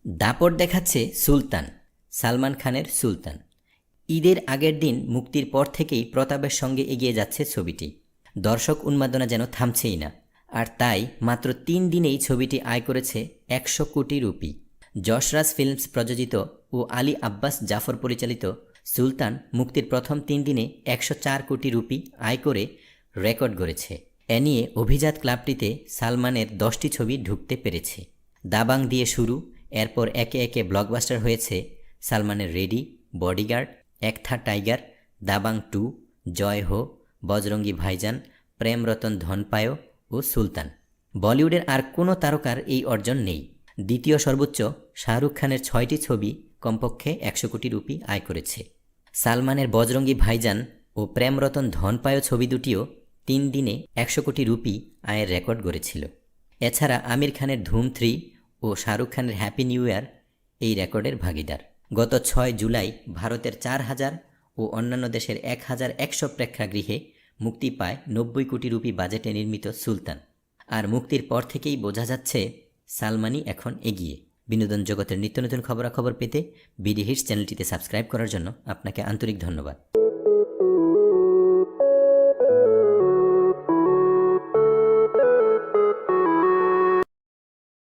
দাপট দেখাচ্ছে সুলতান, সালমান খানের সুলতান। ঈদের আগের দিন মুক্তির পর থেকেই প্রতাপের সঙ্গে এগিয়ে যাচ্ছে ছবিটি। দর্শক উন্মাদনা যেন থামছেই না। আর তাই মাত্র ৩ দিনেই ছবিটি আয় করেছে ১০০ কোটি রুপি। যশরাজ ফিল্মস প্রযোজিত ও আলী আব্বাস জাফর পরিচালিত সুলতান মুক্তির প্রথম ৩ দিনে ১০৪ কোটি রুপি আয় করে রেকর্ড গড়েছে। এ নিয়ে অভিজাত ক্লাবটিতে সালমানের ১০টি ছবি ঢুকতে পেরেছে। দাবাং দিয়ে শুরু, এরপর একে একে ব্লকবাস্টার হয়েছে সালমানের রেডি, বডিগার্ড, এক থা টাইগার, দাবাং ২, জয় হো, বজরঙ্গি ভাইজান, প্রেম রতন ধন পায়ো ও সুলতান। বলিউডের আর কোনো তারকার এই অর্জন নেই। দ্বিতীয় সর্বোচ্চ শাহরুখ খানের ৬টি ছবি কমপক্ষে ১০০ কোটি রুপি আয় করেছে। সালমানের বজরঙ্গি ভাইজান ও প্রেম রতন ধন পায়ো ছবি দুটিও ৩ দিনে ১০০ কোটি রুপি আয়ের রেকর্ড গড়েছিল। এছাড়া আমির খানের ধুম ৩ ও শাহরুখ খানের হ্যাপি নিউ ইয়ার এই রেকর্ডের ভাগিদার। গত ৬ জুলাই ভারতের ৪,০০০ ও অন্যান্য দেশের ১,১০০ প্রেক্ষাগৃহে মুক্তি পায় ৯০ কোটি রুপি বাজেটে নির্মিত সুলতান। আর মুক্তির পর থেকেই বোঝা যাচ্ছে সালমানই এখন এগিয়ে। বিনোদন জগতের নিত্য নতুন খবরাখবর পেতে বিডি হিটস চ্যানেলটিতে সাবস্ক্রাইব করার জন্য আপনাকে আন্তরিক ধন্যবাদ।